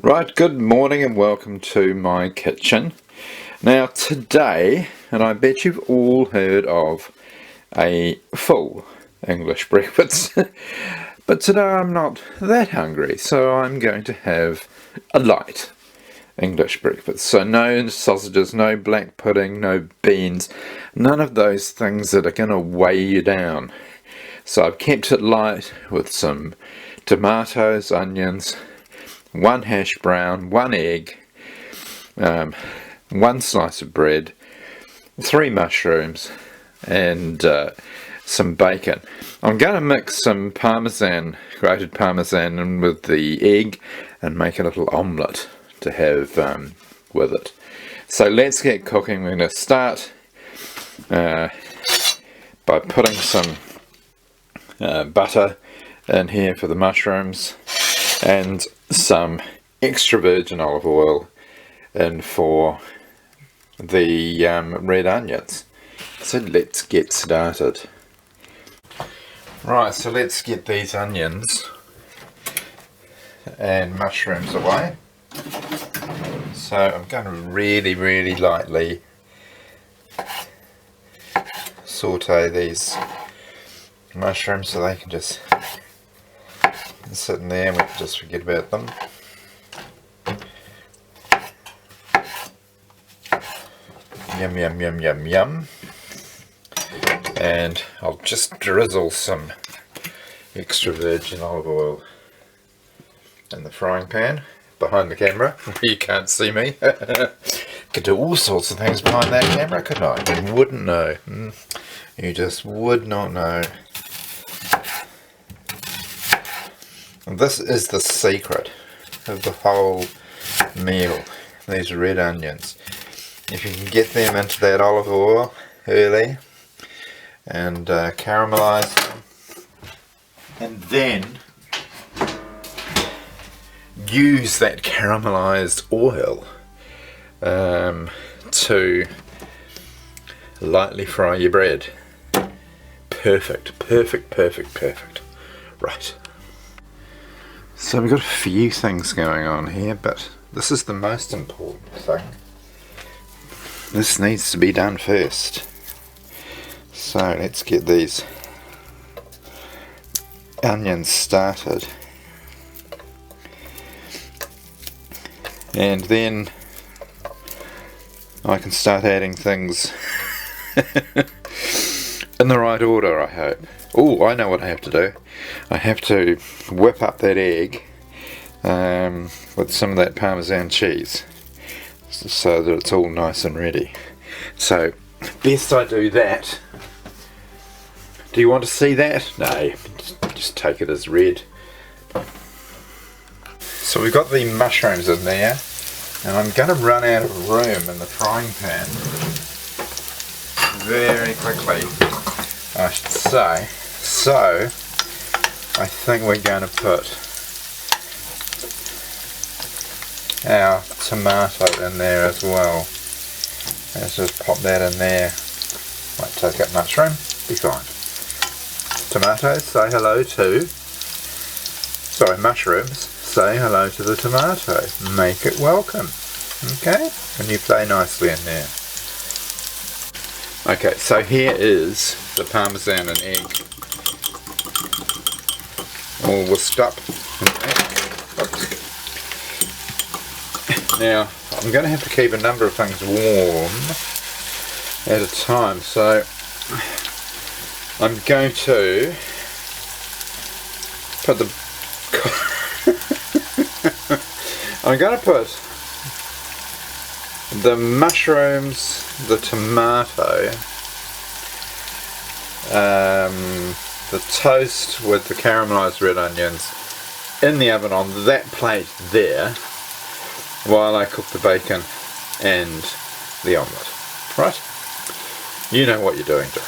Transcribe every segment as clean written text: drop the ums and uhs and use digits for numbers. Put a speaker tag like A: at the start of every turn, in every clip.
A: Right, good morning and welcome to my kitchen. Now today, and I bet you've all heard of a full English breakfast, but today I'm not that hungry, so I'm going to have a light English breakfast. So no sausages, no black pudding, no beans, none of those things that are going to weigh you down. So I've kept it light with some tomatoes, onions, one hash brown, one egg, one slice of bread, 3 mushrooms, and some bacon. I'm going to mix some parmesan, grated parmesan, in with the egg and make a little omelette to have with it. So let's get cooking. We're going to start by putting some butter in here for the mushrooms and some extra virgin olive oil in for the red onions. So let's get started. Right, so let's get these onions and mushrooms away. So I'm going to really lightly saute these mushrooms so they can just sit in there and we can just forget about them. Yum. And I'll just drizzle some extra virgin olive oil in the frying pan behind the camera. You can't see me. Could do all sorts of things behind that camera, couldn't I? You wouldn't know. You just would not know. And this is the secret of the whole meal, these red onions. If you can get them into that olive oil early and caramelize them, and then use that caramelized oil to lightly fry your bread. Perfect. Right. So we've got a few things going on here, but this is the most important thing. This needs to be done first. So let's get these onions started. And then I can start adding things in the right order, I hope. Oh, I know what I have to do. I have to whip up that egg with some of that Parmesan cheese so that it's all nice and ready. So, best I do that. Do you want to see that? No, just take it as read. So we've got the mushrooms in there, and I'm going to run out of room in the frying pan very quickly, I should say. So I think we're going to put our tomato in there as well. Let's just pop that in there. Might take up mushroom, be fine. Tomatoes, say hello to, sorry, mushrooms, say hello to the tomato. Make it welcome. Okay? And you play nicely in there. Okay, so here is the parmesan and egg all whisked up in there. Now, I'm going to have to keep a number of things warm at a time, so I'm going to put the I'm going to put the mushrooms, the tomato, the toast with the caramelised red onions in the oven on that plate there while I cook the bacon and the omelette. Right? You know what you're doing, John.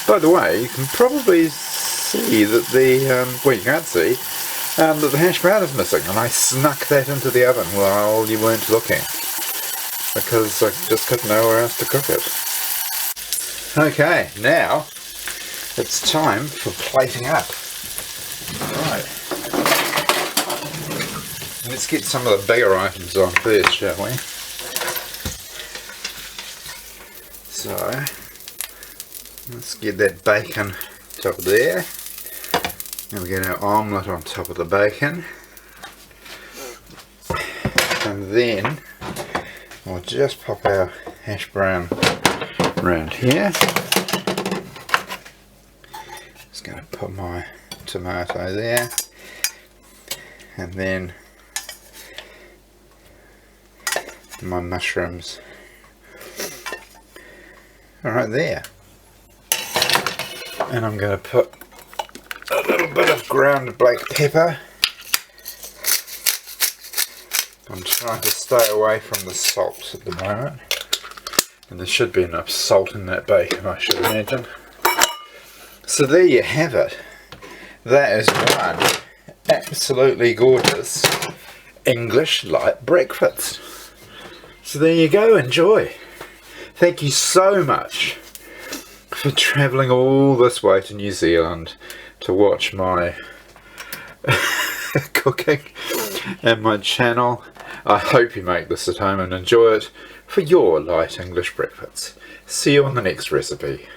A: By the way, you can probably see that the, well, you can't see, that the hash brown is missing, and I snuck that into the oven while you weren't looking because I just got nowhere else to cook it. Okay, now it's time for plating up. Right.
B: Let's get some of the bigger items on first, shall we? So, let's get that bacon top of there. And we get our omelette on top of the bacon. And then we'll just pop our hash brown around here. Just going to put my tomato there. And then my mushrooms right there. And I'm going to put a little bit of ground black pepper. I'm trying to stay away from the salt at the moment. And there should be enough salt in that bacon, I should imagine. So there you have it. That is one absolutely gorgeous English light breakfast. So there you go, enjoy. Thank you so much for travelling all this way to New Zealand to watch my cooking and my channel. I hope you make this at home and enjoy it for your light English breakfast. See you on the next recipe.